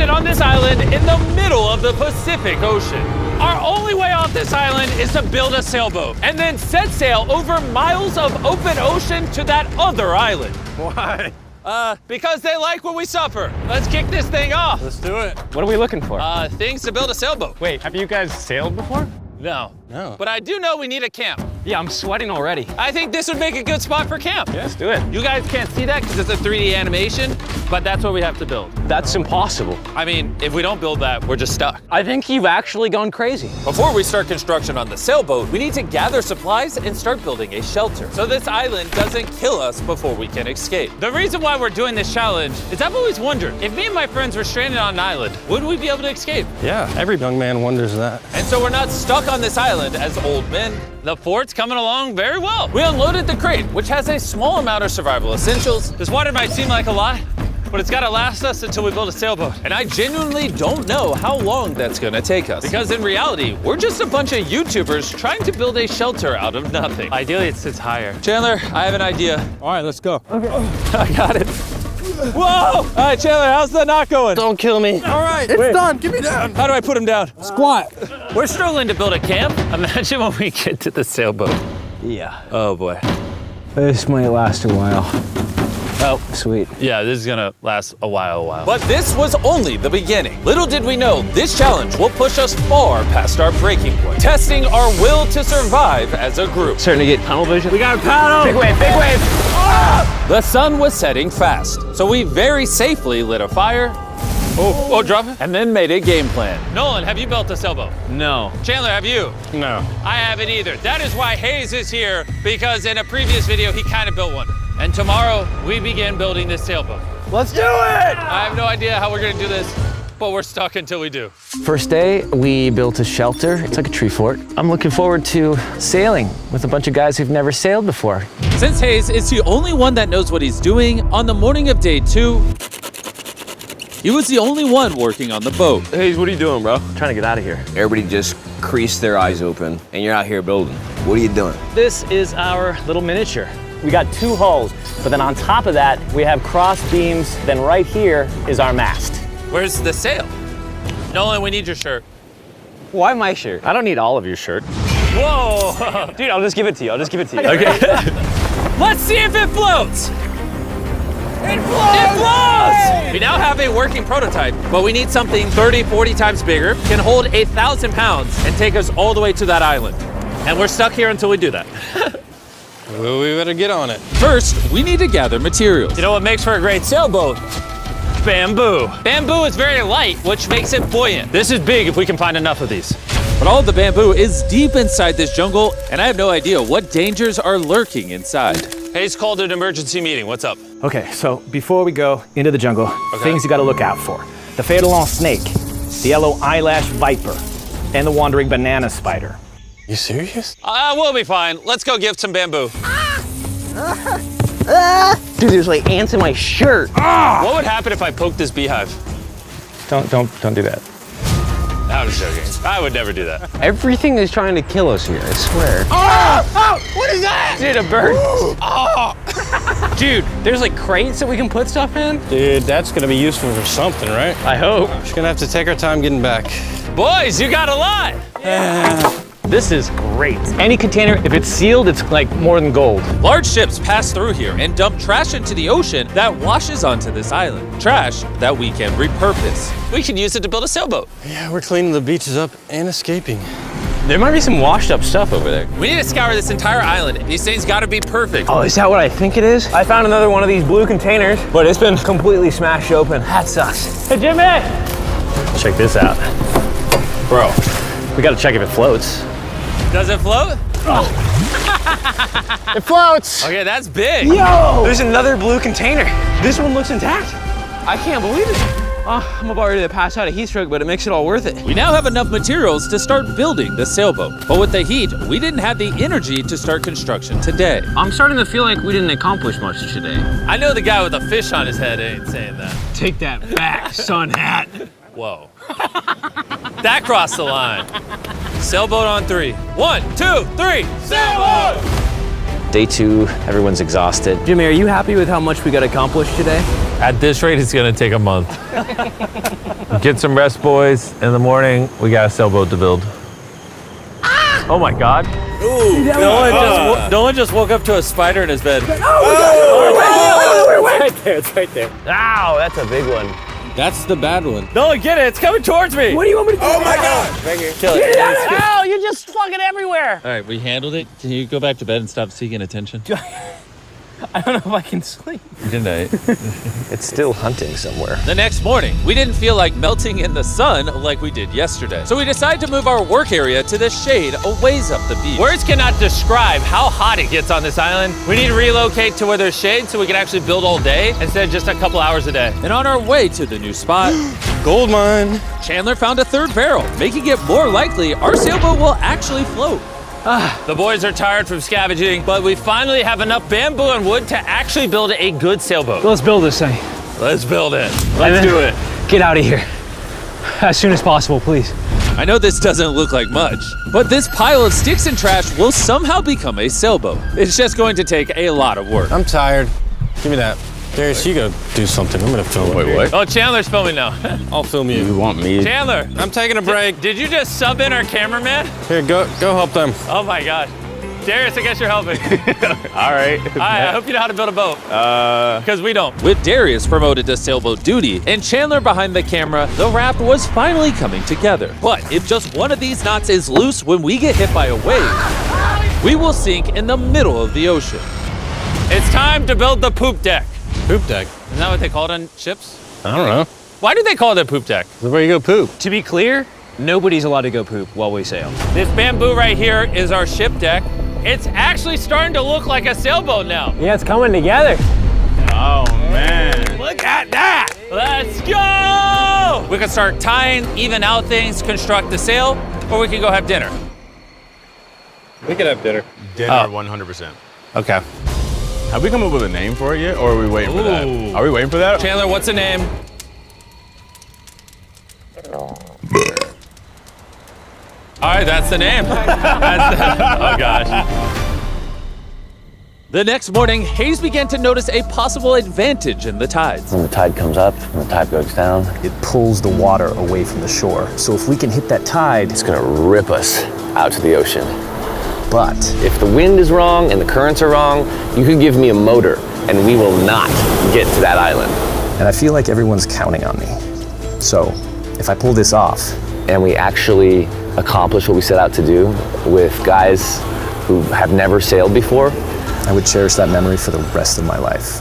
stranded on this island in the middle of the Pacific Ocean. Our only way off this island is to build a sailboat and then set sail over miles of open ocean to that other island. Why? Because they like what we suffer. Let's kick this thing off. Let's do it. What are we looking for? Things to build a sailboat. Wait, have you guys sailed before? No. No. But I do know we need a camp. Yeah, I'm sweating already. I think this would make a good spot for camp. Yeah, let's do it. You guys can't see that because it's a 3D animation, but that's what we have to build. That's impossible. I mean, if we don't build that, we're just stuck. I think you've actually gone crazy. Before we start construction on the sailboat, we need to gather supplies and start building a shelter so this island doesn't kill us before we can escape. The reason why we're doing this challenge is I've always wondered, if me and my friends were stranded on an island, would we be able to escape? Yeah, every young man wonders that. And so we're not stuck on this island as old men. The fort's coming along very well. We unloaded the crate, which has a small amount of survival essentials. This water might seem like a lot, but it's gotta last us until we build a sailboat. And I genuinely don't know how long that's gonna take us. Because in reality, we're just a bunch of YouTubers trying to build a shelter out of nothing. Ideally, it sits higher. Chandler, I have an idea. All right, let's go. Okay. I got it. Whoa! All right, Chandler, how's the knot going? Don't kill me. All right, it's done. Get me down. How do I put him down? Squat. We're struggling to build a camp. Imagine when we get to the sailboat. Yeah. Oh boy. This might last a while. Oh, sweet. Yeah, this is gonna last a while. But this was only the beginning. Little did we know, this challenge will push us far past our breaking point, testing our will to survive as a group. Starting to get tunnel vision. We got a paddle! Big wave, big wave! The sun was setting fast, so we very safely lit a fire. Oh, drop it. And then made a game plan. Nolan, have you built a sailboat? No. Chandler, have you? No. I haven't either. That is why Hayes is here, because in a previous video, he kind of built one. And tomorrow, we begin building this sailboat. Let's do it! I have no idea how we're gonna do this, but we're stuck until we do. First day, we built a shelter. It's like a tree fort. I'm looking forward to sailing with a bunch of guys who've never sailed before. Since Hayes is the only one that knows what he's doing, on the morning of day 2, he was the only one working on the boat. Hayes, what are you doing, bro? I'm trying to get out of here. Everybody just creased their eyes open, and you're out here building. What are you doing? This is our little miniature. We got 2 hulls, but then on top of that, we have cross beams. Then right here is our mast. Where's the sail? Nolan, we need your shirt. Why my shirt? I don't need all of your shirt. Whoa! Dude, I'll just give it to you. Okay. Let's see if it floats. It floats! It floats! We now have a working prototype, but we need something 30, 40 times bigger, can hold 1,000 pounds, and take us all the way to that island. And we're stuck here until we do that. Well, we better get on it. First, we need to gather materials. You know what makes for a great sailboat? Bamboo. Bamboo is very light, which makes it buoyant. This is big if we can find enough of these. But all of the bamboo is deep inside this jungle, and I have no idea what dangers are lurking inside. Hayes called an emergency meeting. What's up? Okay, so before we go into the jungle, things you gotta look out for. The fatal snake, the yellow eyelash viper, and the wandering banana spider. You serious? We'll be fine. Let's go give some bamboo. Dude, there's like ants in my shirt. What would happen if I poked this beehive? Don't do that. I was joking. I would never do that. Everything is trying to kill us here, I swear. What is that? Dude, a bird. Dude, there's like crates that we can put stuff in? Dude, that's gonna be useful for something, right? I hope. Just gonna have to take our time getting back. Boys, you got a lot. This is great. Any container, if it's sealed, it's like more than gold. Large ships pass through here and dump trash into the ocean that washes onto this island. Trash that we can repurpose. We can use it to build a sailboat. Yeah, we're cleaning the beaches up and escaping. There might be some washed up stuff over there. We need to scour this entire island. These things gotta be perfect. Oh, is that what I think it is? I found another one of these blue containers, but it's been completely smashed open. That sucks. Hey, Jimmy! Check this out. Bro, we gotta check if it floats. Does it float? It floats! Okay, that's big. Yo! There's another blue container. This one looks intact. I can't believe it. Oh, I'm about ready to pass out a heat stroke, but it makes it all worth it. We now have enough materials to start building the sailboat. But with the heat, we didn't have the energy to start construction today. I'm starting to feel like we didn't accomplish much today. I know the guy with a fish on his head ain't saying that. Take that back, sun hat. Whoa. That crossed the line. Sailboat on 3. 1, 2, 3, sailboat! Day 2, everyone's exhausted. Jimmy, are you happy with how much we got accomplished today? At this rate, it's gonna take a month. Get some rest, boys. In the morning, we got a sailboat to build. Oh my God. Ooh, No one just woke up to a spider in his bed. It's right there. Ow, that's a big one. That's the bad one. No, get it. It's coming towards me. What do you want me to do? oh my God. Kill it. Ow, you're just fucking everywhere. All right, we handled it. Can you go back to bed and stop seeking attention? I don't know if I can sleep. Good night. It's still hunting somewhere. The next morning, we didn't feel like melting in the sun like we did yesterday. So we decided to move our work area to the shade a ways up the beach. Words cannot describe how hot it gets on this island. We need to relocate to where there's shade so we can actually build all day instead of just a couple hours a day. And on our way to the new spot, Gold mine. Chandler found a third barrel, making it more likely our sailboat will actually float. The boys are tired from scavenging, but we finally have enough bamboo and wood to actually build a good sailboat. Let's build this thing. Let's build it. Let's do it. Get out of here. As soon as possible, please. I know this doesn't look like much, but this pile of sticks and trash will somehow become a sailboat. It's just going to take a lot of work. I'm tired. Give me that. Darius, you go do something. I'm gonna film. Wait, what? Oh, Chandler's filming now. I'll film you. You want me? Chandler, I'm taking a break. did you just sub in our cameraman? Here, go help them. Oh my God. Darius, I guess you're helping. All right. I hope you know how to build a boat. Because we don't. With Darius promoted to sailboat duty and Chandler behind the camera, the raft was finally coming together. But if just one of these knots is loose when we get hit by a wave, we will sink in the middle of the ocean. It's time to build the poop deck. Poop deck. Isn't that what they call it on ships? I don't know. Why do they call it a poop deck? This is where you go poop. To be clear, nobody's allowed to go poop while we sail. This bamboo right here is our ship deck. It's actually starting to look like a sailboat now. Yeah, it's coming together. Oh man. Look at that! Let's go! We can start tying, even out things, construct the sail, or we can go have dinner. We could have dinner. Dinner, 100%. Okay. Have we come up with a name for it yet, or are we waiting for that? Ooh. Are we waiting for that? Chandler, what's the name? All right, that's the name. Oh gosh. The next morning, Hayes began to notice a possible advantage in the tides. When the tide comes up and the tide goes down, It pulls the water away from the shore. So if we can hit that tide, it's gonna rip us out to the ocean. but If the wind is wrong and the currents are wrong, you could give me a motor and we will not get to that island. and I feel like everyone's counting on me. So if I pull this off, And we actually accomplish what we set out to do with guys who have never sailed before, I would cherish that memory for the rest of my life.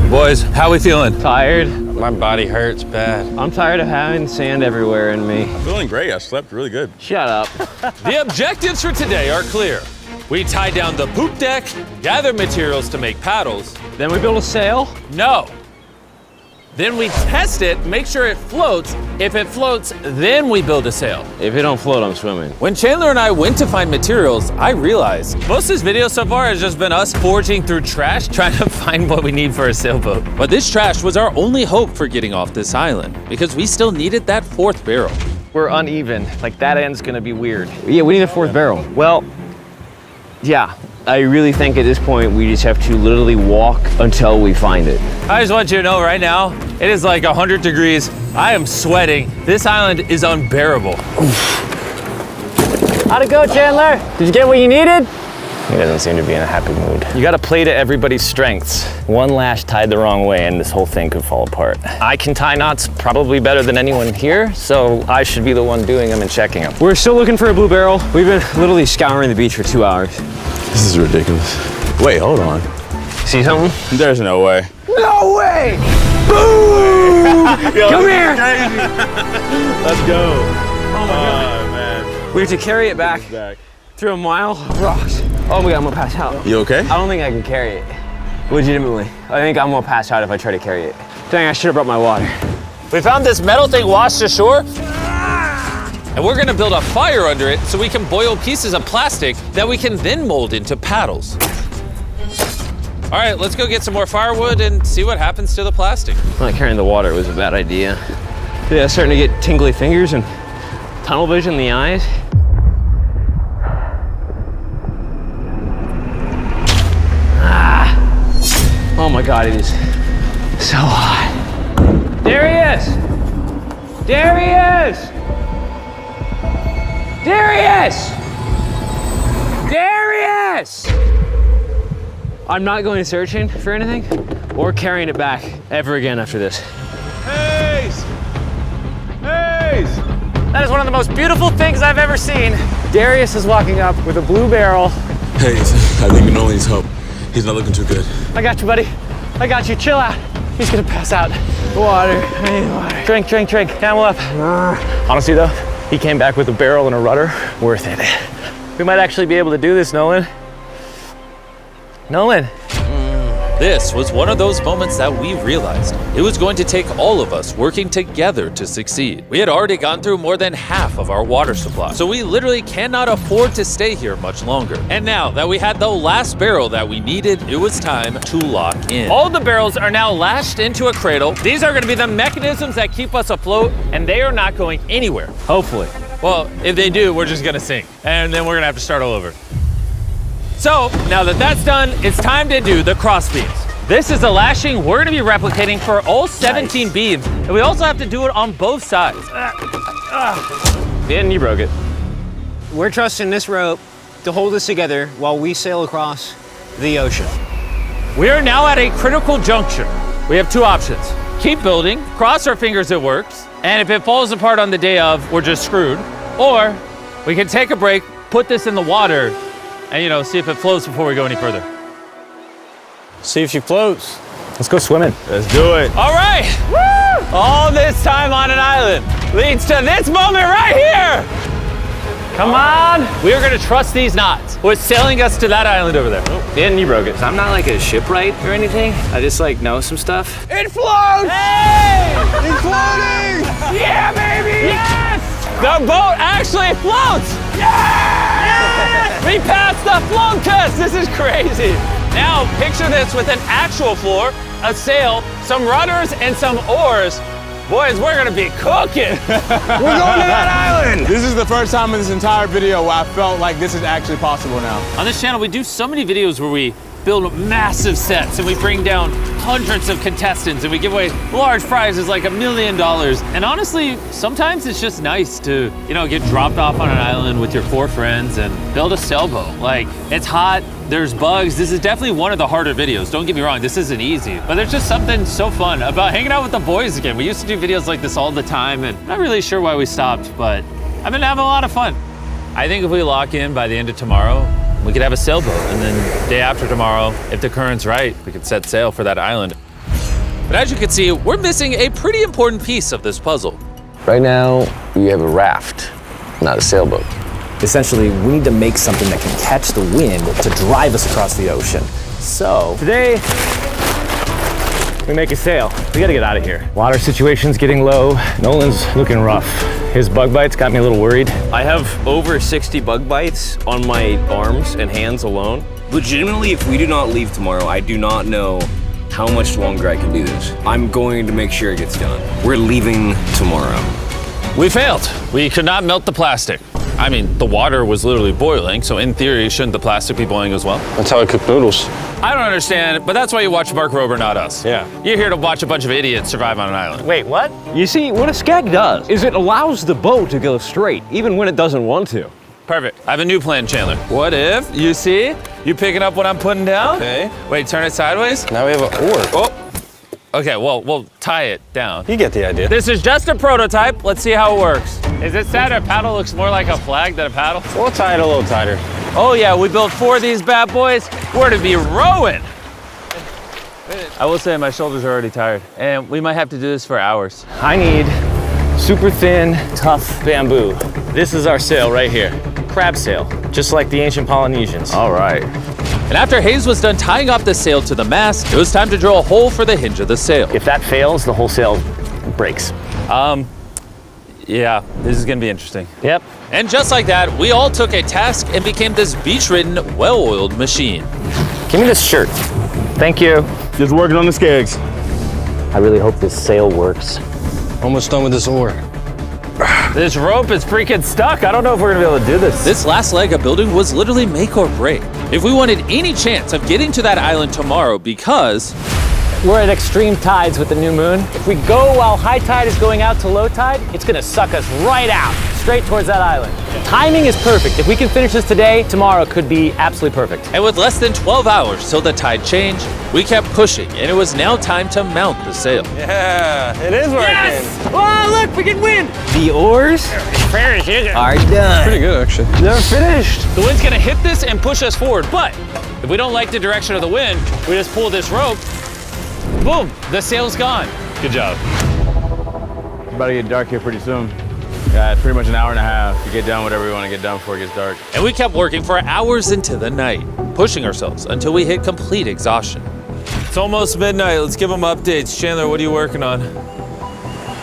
Boys, how we feeling? Tired. My body hurts bad. I'm tired of having sand everywhere in me. Feeling great. I slept really good. Shut up. The objectives for today are clear. We tie down the poop deck, gather materials to make paddles. Then we build a sail. No. Then we test it, make sure it floats. If it floats, then we build a sail. If it don't float, I'm swimming. When Chandler and I went to find materials, I realized most of this video so far has just been us foraging through trash, trying to find what we need for a sailboat. But this trash was our only hope for getting off this island, because we still needed that fourth barrel. We're uneven. Like that end's gonna be weird. Yeah, we need a fourth barrel. Well, Yeah, I really think at this point we just have to literally walk until we find it. I just want you to know right now, it is like 100 degrees. I am sweating. This island is unbearable. How'd it go, Chandler? Did you get what you needed? he doesn't seem to be in a happy mood. you gotta play to everybody's strengths. One lash tied the wrong way and this whole thing could fall apart. I can tie knots probably better than anyone here, so I should be the one doing them and checking them. We're still looking for a blue barrel. We've been literally scouring the beach for 2 hours. This is ridiculous. Wait, hold on. See something? There's no way. No way! Boom! Come here! Let's go. Oh my God. Man. We have to carry it back through a mile of rocks. Oh my God, I'm gonna pass out. You okay? I don't think I can carry it. Legitimately. I think I'm gonna pass out if I try to carry it. Dang, I should have brought my water. We found this metal thing washed ashore, and we're gonna build a fire under it so we can boil pieces of plastic that we can then mold into paddles. All right, let's go get some more firewood and see what happens to the plastic. Not carrying the water was a bad idea. Yeah, starting to get tingly fingers and tunnel vision in the eyes. Oh my God, it is so hot. There he is! There he is! There he is! There he is! I'm not going searching for anything or carrying it back ever again after this. Hayes! Hayes! That is one of the most beautiful things I've ever seen. Darius is walking up with a blue barrel. Hayes, I think Nolan needs help. He's not looking too good. I got you, buddy. I got you. Chill out. He's gonna pass out. Water, I need water. Drink, drink, drink. Camel up. Honestly, though, he came back with a barrel and a rudder. Worth it. We might actually be able to do this, Nolan. Nolan. This was one of those moments that we realized it was going to take all of us working together to succeed. We had already gone through more than half of our water supply, so we literally cannot afford to stay here much longer. And now that we had the last barrel that we needed, it was time to lock in. All the barrels are now lashed into a cradle. These are going to be the mechanisms that keep us afloat, and they are not going anywhere. Hopefully. Well, if they do, we're just going to sink, and then we're going to have to start all over. So, now that that's done, it's time to do the cross beams. This is the lashing we're gonna be replicating for all 17 beams, and we also have to do it on both sides. And you broke it. We're trusting this rope to hold us together while we sail across the ocean. We are now at a critical juncture. We have two options. Keep building, cross our fingers it works, and if it falls apart on the day of, we're just screwed. Or we can take a break, put this in the water, and see if it floats before we go any further. See if she floats. Let's go swimming. Let's do it. All right, woo! All this time on an island leads to this moment right here. Come on. We are gonna trust these knots. We're sailing us to that island over there. And you broke it. I'm not like a shipwright or anything. I just know some stuff. It floats! Hey! It's floating! Yeah, baby! Yes! The boat actually floats! Yes! We passed the float test! This is crazy! Now, picture this with an actual floor, a sail, some rudders, and some oars. Boys, we're gonna be cooking! We're going to that island! This is the first time in this entire video where I felt like this is actually possible now. On this channel, we do so many videos where we build massive sets and we bring down hundreds of contestants and we give away large prizes like $1 million. And honestly, sometimes it's just nice to, get dropped off on an island with your 4 friends and build a sailboat. Like, it's hot, there's bugs. This is definitely one of the harder videos. Don't get me wrong, this isn't easy. But there's just something so fun about hanging out with the boys again. We used to do videos like this all the time and I'm not really sure why we stopped, but I've been having a lot of fun. I think if we lock in by the end of tomorrow, we could have a sailboat, and then day after tomorrow, if the current's right, we could set sail for that island. But as you can see, we're missing a pretty important piece of this puzzle. Right now, we have a raft, not a sailboat. Essentially, we need to make something that can catch the wind to drive us across the ocean. So, Today, we make a sail. We gotta get out of here. Water situation's getting low. Nolan's looking rough. His bug bites got me a little worried. I have over 60 bug bites on my arms and hands alone. Legitimately, if we do not leave tomorrow, I do not know how much longer I can do this. I'm going to make sure it gets done. We're leaving tomorrow. We failed. We could not melt the plastic. I mean, the water was literally boiling, so in theory, shouldn't the plastic be boiling as well? That's how I cook noodles. I don't understand, but that's why you watch Mark Rober, not us. Yeah. You're here to watch a bunch of idiots survive on an island. Wait, what? You see, what a skag does is it allows the boat to go straight, even when it doesn't want to. Perfect. I have a new plan, Chandler. What if, you see, you picking up what I'm putting down? Okay. Wait, turn it sideways? Now we have an oar. Oh. Okay, well, we'll tie it down. You get the idea. This is just a prototype. Let's see how it works. Is it sad a paddle looks more like a flag than a paddle? We'll tie it a little tighter. Oh yeah, we built 4 of these bad boys. We're to be rowing. I will say my shoulders are already tired, and we might have to do this for hours. I need super thin, tough bamboo. This is our sail right here. Crab sail, just like the ancient Polynesians. All right. And after Hayes was done tying off the sail to the mast, it was time to drill a hole for the hinge of the sail. If that fails, the whole sail breaks. Yeah, this is gonna be interesting. Yep. And just like that, we all took a task and became this beach-ridden, well-oiled machine. Give me this shirt. Thank you. Just working on the skegs. I really hope this sail works. Almost done with this oar. This rope is freaking stuck. I don't know if we're gonna be able to do this. This last leg of building was literally make or break. If we wanted any chance of getting to that island tomorrow, because We're at extreme tides with the new moon. If we go while high tide is going out to low tide, it's gonna suck us right out, straight towards that island. Timing is perfect. If we can finish this today, tomorrow could be absolutely perfect. And with less than 12 hours till the tide changed, we kept pushing, and it was now time to mount the sail. Yeah, it is working. Yes! Oh, look, we can win! The oars are done. Pretty good, actually. They're finished. The wind's gonna hit this and push us forward, but if we don't like the direction of the wind, we just pull this rope, boom, the sail's gone. Good job. It's about to get dark here pretty soon. Yeah, it's pretty much an hour and a half to get done whatever we want to get done before it gets dark. And we kept working for hours into the night, pushing ourselves until we hit complete exhaustion. It's almost midnight. Let's give them updates. Chandler, what are you working on?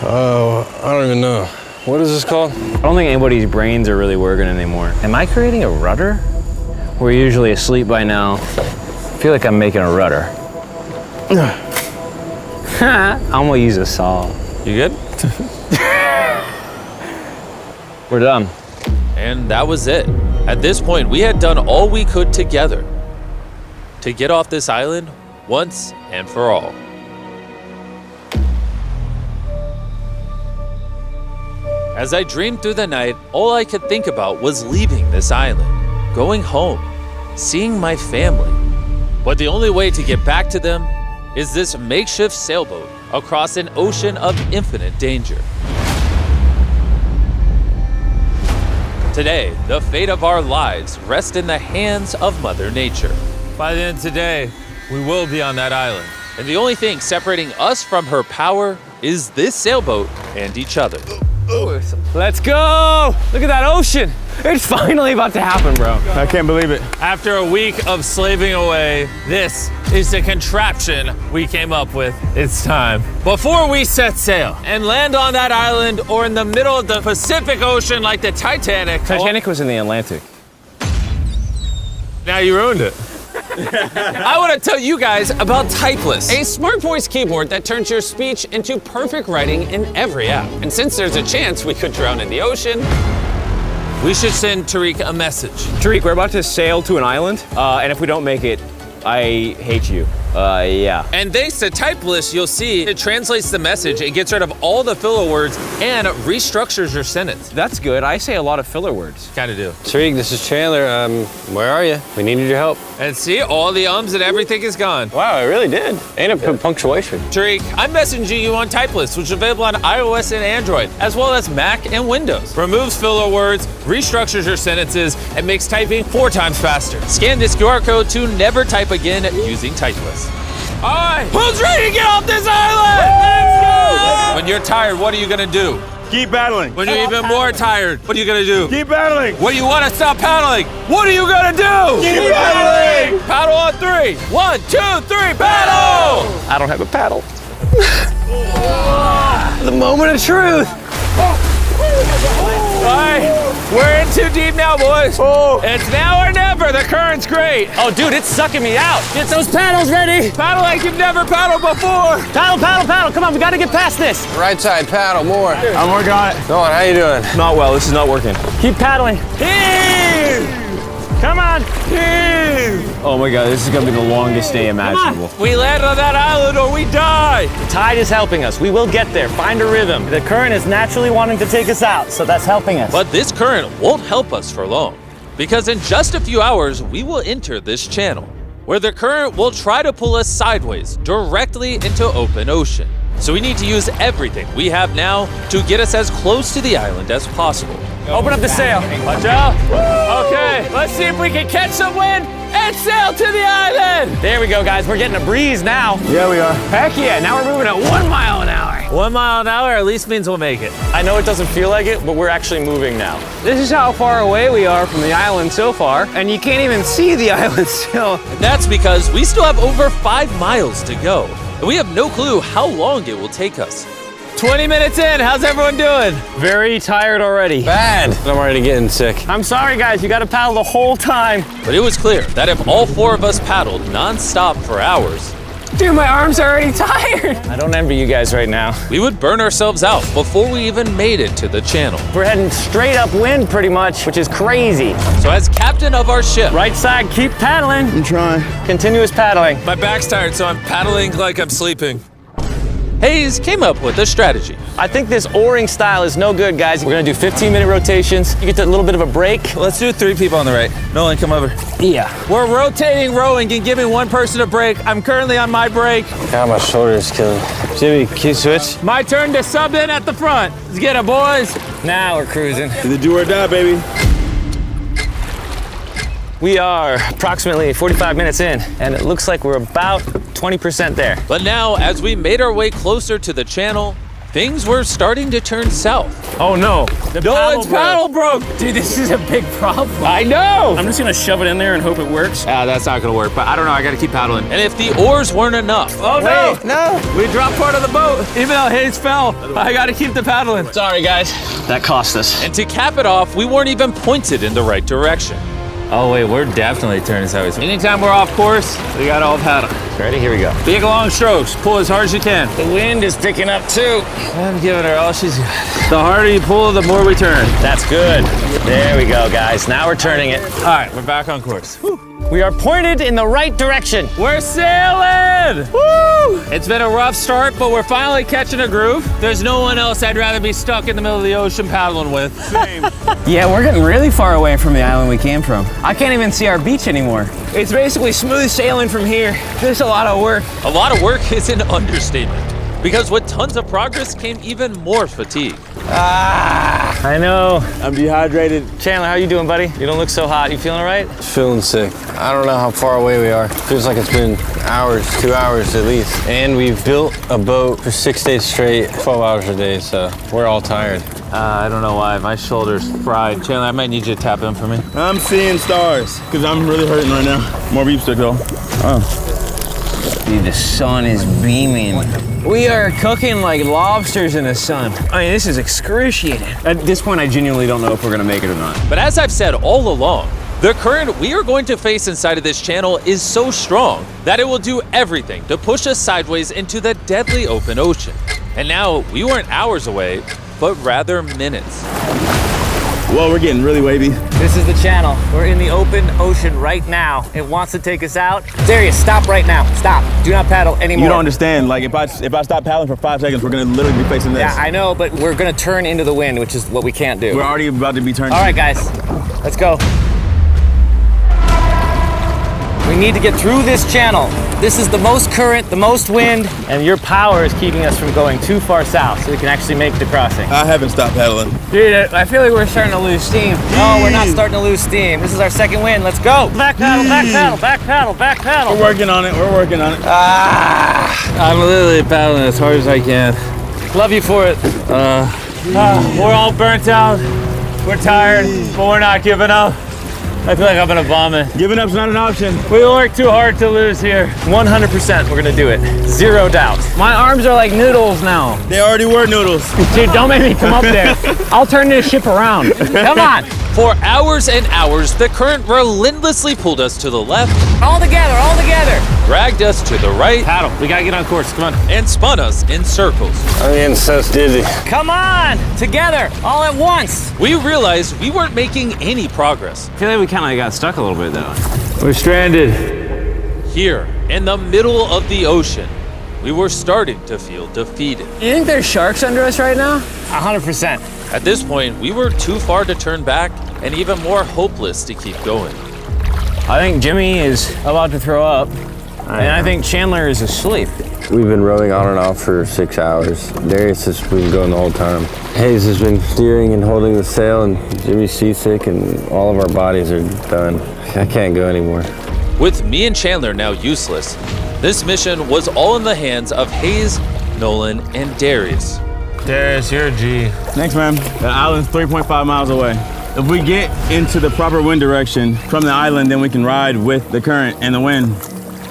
Oh, I don't even know. What is this called? I don't think anybody's brains are really working anymore. Am I creating a rudder? We're usually asleep by now. I feel like I'm making a rudder. I'm gonna use a saw. You good? We're done. And that was it. At this point, we had done all we could together to get off this island once and for all. As I dreamed through the night, all I could think about was leaving this island, going home, seeing my family. But the only way to get back to them is this makeshift sailboat across an ocean of infinite danger. Today, the fate of our lives rests in the hands of Mother Nature. By the end of today, we will be on that island. And the only thing separating us from her power is this sailboat and each other. Let's go! Look at that ocean. It's finally about to happen, bro. I can't believe it. After a week of slaving away, this is the contraption we came up with. It's time. Before we set sail and land on that island or in the middle of the Pacific Ocean like the Titanic. Titanic was in the Atlantic. Now you ruined it. I want to tell you guys about Typeless, a smart voice keyboard that turns your speech into perfect writing in every app. And since there's a chance we could drown in the ocean, we should send Tariq a message. Tariq, we're about to sail to an island, and if we don't make it, I hate you. Yeah. And thanks to Typeless, you'll see it translates the message, it gets rid of all the filler words, and it restructures your sentence. That's good. I say a lot of filler words. Kinda do. Tariq, this is Chandler. Where are you? We needed your help. And see, all the ums and everything is gone. Wow, it really did. And a punctuation. Tariq, I'm messaging you on Typeless, which is available on iOS and Android, as well as Mac and Windows. Removes filler words, restructures your sentences, and makes typing 4 times faster. Scan this QR code to never type again using Typeless. All right, who's ready to get off this island? Let's go! When you're tired, what are you gonna do? Keep battling. When you're even more tired, what are you gonna do? Keep battling. When you wanna stop paddling, what are you gonna do? Keep battling. Paddle on 3. 1, 2, 3, paddle! I don't have a paddle. The moment of truth. All right, we're in too deep now, boys. It's now or never. The current's great. Oh, dude, it's sucking me out. Get those paddles ready. Paddle like you've never paddled before. Paddle, paddle, paddle. Come on, we gotta get past this. Right side, paddle more. I'm working on it. Go on, how you doing? Not well. This is not working. Keep paddling. Come on. Oh my God, this is gonna be the longest day imaginable. We land on that island or we die. The tide is helping us. We will get there. Find a rhythm. The current is naturally wanting to take us out, so that's helping us. But this current won't help us for long, because in just a few hours, we will enter this channel, where the current will try to pull us sideways, directly into open ocean. So we need to use everything we have now to get us as close to the island as possible. Open up the sail. Watch out. Okay, let's see if we can catch some wind and sail to the island. There we go, guys. We're getting a breeze now. Yeah, we are. Heck yeah, now we're moving at 1 mile an hour. 1 mile an hour at least means we'll make it. I know it doesn't feel like it, but we're actually moving now. This is how far away we are from the island so far, and you can't even see the island still. And that's because we still have over 5 miles to go, and we have no clue how long it will take us. 20 minutes in, how's everyone doing? Very tired already. Bad. I'm already getting sick. I'm sorry, guys. You got to paddle the whole time. But it was clear that if all 4 of us paddled non-stop for hours, Dude, my arms are already tired. I don't envy you guys right now. We would burn ourselves out before we even made it to the channel. We're heading straight upwind pretty much, which is crazy. So as captain of our ship, Right side, keep paddling. I'm trying. Continuous paddling. my back's tired, so I'm paddling like I'm sleeping. Hayes came up with a strategy. I think this oaring style is no good, guys. We're gonna do 15-minute rotations. You get a little bit of a break. Let's do 3 people on the right. Nolan, come over. Yeah. We're rotating rowing and giving one person a break. I'm currently on my break. God, my shoulder is killing. Jimmy, can you switch? My turn to sub in at the front. Let's get it, boys. Now we're cruising. Either do or die, baby. We are approximately 45 minutes in, and it looks like we're about 20% there. But now, as we made our way closer to the channel, things were starting to turn south. Oh no. The Paddle broke. Dude, this is a big problem. I know. I'm just gonna shove it in there and hope it works. That's not gonna work, but I don't know, I gotta keep paddling. And if the oars weren't enough, Oh no! no, we dropped part of the boat. Even though Hayes fell, I gotta keep the paddling. Sorry, guys. That cost us. And to cap it off, we weren't even pointed in the right direction. Oh wait, we're definitely turning sideways. Anytime we're off course, we gotta all paddle. Ready? Here we go. Big long strokes, pull as hard as you can. The wind is picking up too. I'm giving her all she's got. The harder you pull, the more we turn. That's good. There we go, guys. Now we're turning it. All right, we're back on course. We are pointed in the right direction. We're sailing! Woo! It's been a rough start, but we're finally catching a groove. There's no one else I'd rather be stuck in the middle of the ocean paddling with. Same. Yeah, we're getting really far away from the island we came from. I can't even see our beach anymore. It's basically smooth sailing from here. There's a lot of work. A lot of work is an understatement, because with tons of progress came even more fatigue. I know. I'm dehydrated. Chandler, how you doing, buddy? You don't look so hot. You feeling all right? Feeling sick. I don't know how far away we are. Feels like it's been hours, 2 hours at least. And we've built a boat for 6 days straight, 12 hours a day, so we're all tired. I don't know why, my shoulder's fried. Chandler, I might need you to tap in for me. I'm seeing stars because I'm really hurting right now. More beef stick though. Dude, the sun is beaming. We are cooking like lobsters in the sun. I mean, this is excruciating. At this point, I genuinely don't know if we're gonna make it or not. But as I've said all along, the current we are going to face inside of this channel is so strong that it will do everything to push us sideways into the deadly open ocean. And now we weren't hours away, but rather minutes. Well, we're getting really wavy. This is the channel. We're in the open ocean right now. It wants to take us out. Darius, stop right now. Stop. Do not paddle anymore. You don't understand. Like if I stop paddling for 5 seconds, we're gonna literally be facing this. Yeah, I know, but we're gonna turn into the wind, which is what we can't do. We're already about to be turning. All right, guys, let's go. We need to get through this channel. This is the most current, the most wind, and your power is keeping us from going too far south so we can actually make the crossing. I haven't stopped paddling. Dude, I feel like we're starting to lose steam. No, we're not starting to lose steam. This is our second wind. Let's go. Back paddle, back paddle, back paddle, back paddle. We're working on it. We're working on it. I'm literally paddling as hard as I can. Love you for it. We're all burnt out, we're tired, but we're not giving up. I feel like I'm gonna vomit. Giving up's not an option. We work too hard to lose here. 100% we're gonna do it. Zero doubt. My arms are like noodles now. They already were noodles. Dude, don't make me come up there. I'll turn this ship around. Come on. For hours and hours, the current relentlessly pulled us to the left, All together, all together. dragged us to the right, Paddle. We gotta get on course. Come on. and spun us in circles. I'm getting so dizzy. Come on, together, all at once. We realized we weren't making any progress. I feel like we kind of got stuck a little bit though. We're stranded. Here, in the middle of the ocean, we were starting to feel defeated. You think there's sharks under us right now? 100%. At this point, we were too far to turn back and even more hopeless to keep going. I think Jimmy is about to throw up. And I think Chandler is asleep. We've been rowing on and off for 6 hours. Darius has been going the whole time. Hayes has been steering and holding the sail, and Jimmy's seasick, and all of our bodies are done. I can't go anymore. With me and Chandler now useless, this mission was all in the hands of Hayes, Nolan, and Darius. Darius, you're a G. Thanks, man. The island's 3.5 miles away. If we get into the proper wind direction from the island, then we can ride with the current and the wind.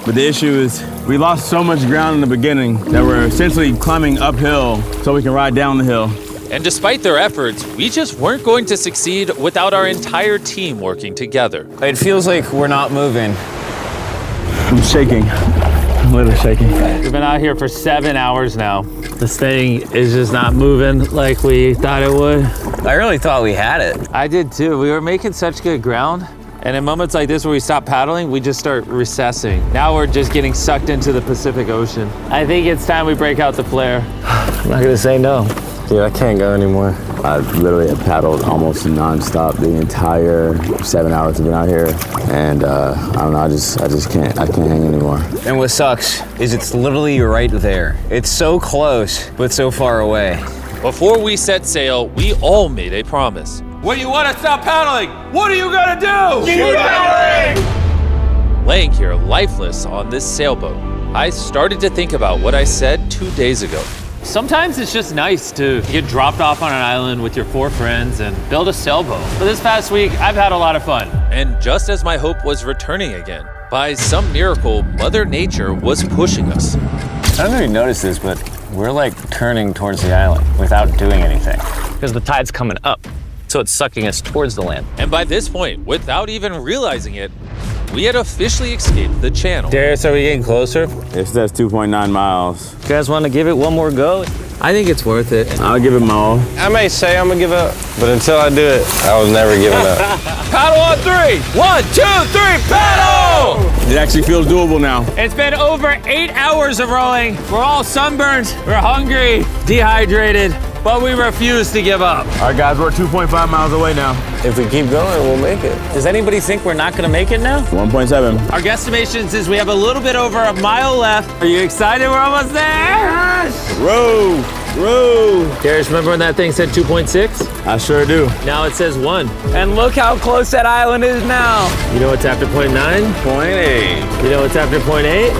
But the issue is we lost so much ground in the beginning that we're essentially climbing uphill so we can ride down the hill. And despite their efforts, we just weren't going to succeed without our entire team working together. It feels like we're not moving. I'm shaking. a little shaky. We've been out here for 7 hours now. This thing is just not moving like we thought it would. I really thought we had it. I did too. We were making such good ground. And in moments like this where we stop paddling, we just start recessing. Now we're just getting sucked into the Pacific Ocean. I think it's time we break out the flare. I'm not gonna say no. Dude, I can't go anymore. I literally have paddled almost nonstop the entire 7 hours I've been out here. And I don't know, I just can't hang anymore. And what sucks is it's literally right there. It's so close, but so far away. Before we set sail, we all made a promise. When you want to stop paddling, what are you gonna do? Keep paddling! Laying here lifeless on this sailboat, I started to think about what I said 2 days ago. Sometimes it's just nice to get dropped off on an island with your 4 friends and build a sailboat. For this past week, I've had a lot of fun. And just as my hope was returning again, by some miracle, Mother Nature was pushing us. I don't know if you noticed this, but we're like turning towards the island without doing anything. Because the tide's coming up, so it's sucking us towards the land. And by this point, without even realizing it, we had officially escaped the channel. Darius, are we getting closer? It says 2.9 miles. You guys want to give it one more go? I think it's worth it. I'll give it my all. I may say I'm gonna give up, but until I do it, I was never giving up. Paddle on 3. 1, 2, 3, paddle! It actually feels doable now. It's been over 8 hours of rowing. We're all sunburned, we're hungry, dehydrated, but we refuse to give up. All right, guys, we're 2.5 miles away now. If we keep going, we'll make it. Does anybody think we're not going to make it now? 1.7. Our guesstimation is we have a little bit over a mile left. Are you excited? We're almost there. Yes! Row, row. Darius, remember when that thing said 2.6? I sure do. Now it says 1. And look how close that island is now. You know what's after 0.9? 0.8. You know what's after 0.8?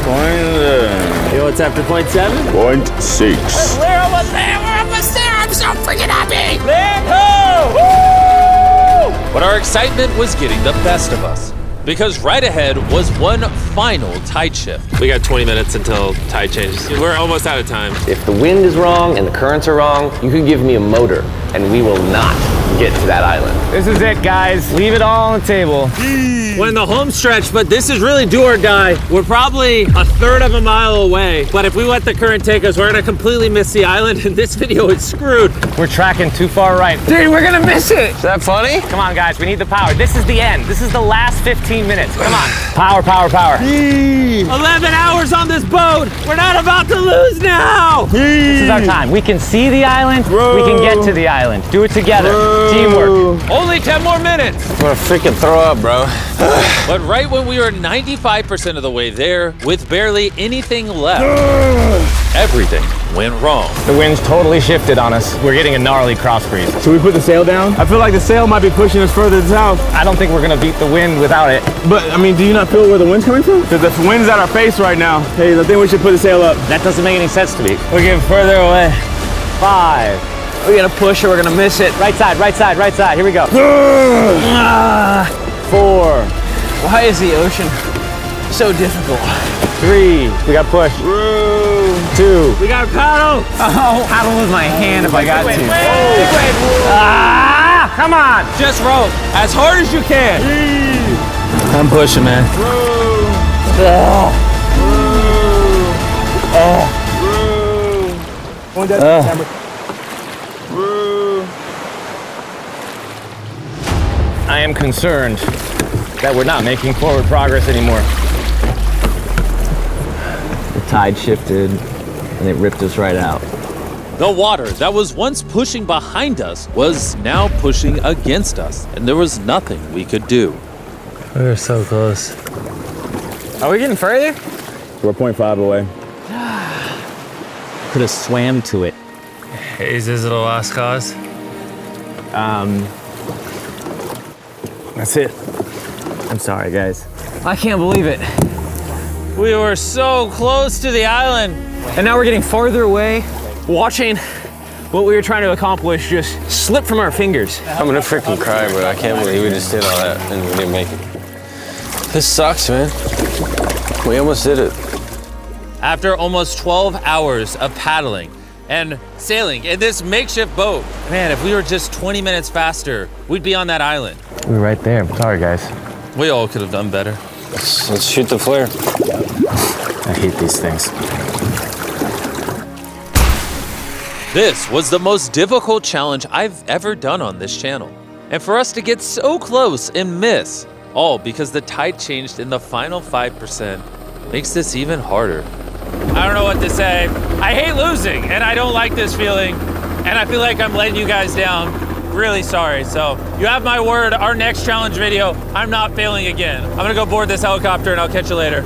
You know what's after 0.7? 0.6. We're almost there. We're almost there. I'm so freaking happy. Land ho! Woo! But our excitement was getting the best of us. Because right ahead was one final tide shift. We got 20 minutes until tide changes. We're almost out of time. If the wind is wrong and the currents are wrong, you can give me a motor and we will not get to that island. This is it, guys. Leave it all on the table. We're in the home stretch, but this is really do or die. We're probably a third of a mile away. But if we let the current take us, we're gonna completely miss the island and this video is screwed. We're tracking too far right. Dude, we're going to miss it. Is that funny? Come on, guys. We need the power. This is the end. This is the last 15 minutes. Come on. Power, power, power. 11 hours on this boat. We're not about to lose now. This is our time. We can see the island. We can get to the island. Do it together. Teamwork. Only 10 more minutes. I'm gonna freaking throw up, bro. But right when we were 95% of the way there, with barely anything left, everything went wrong. The wind's totally shifted on us. We're getting a gnarly cross breeze. Should we put the sail down? I feel like the sail might be pushing us further south. I don't think we're gonna beat the wind without it. But, I mean, do you not feel where the wind's coming from? Because the wind's at our face right now. Hey, I think we should put the sail up. That doesn't make any sense to me. We're getting further away. 5. We're going to push or we're going to miss it. Right side, right side, right side. Here we go. 4. Why is the ocean so difficult? 3. We got push. 2. We got a paddle. Oh, paddle with my hand if I got to. Ah! Come on. Just row as hard as you can. I'm pushing, man. I am concerned that we're not making forward progress anymore. The tide shifted and it ripped us right out. The water that was once pushing behind us was now pushing against us, and there was nothing we could do. We were so close. Are we getting further? We're 0.5 away. Could have swam to it. Is this a lost cause? That's it. I'm sorry, guys. I can't believe it. We were so close to the island. And now we're getting farther away, watching what we were trying to accomplish just slip from our fingers. I'm gonna freaking cry, bro. I can't believe we just did all that and we didn't make it. This sucks, man. We almost did it. After almost 12 hours of paddling and sailing in this makeshift boat, man, if we were just 20 minutes faster, we'd be on that island. We're right there. Sorry, guys. We all could have done better. Let's shoot the flare. I hate these things. This was the most difficult challenge I've ever done on this channel. And for us to get so close and miss, all because the tide changed in the final 5%, makes this even harder. I don't know what to say. I hate losing, and I don't like this feeling, and I feel like I'm letting you guys down. Really sorry. So you have my word, our next challenge video, I'm not failing again. I'm gonna go board this helicopter and I'll catch you later.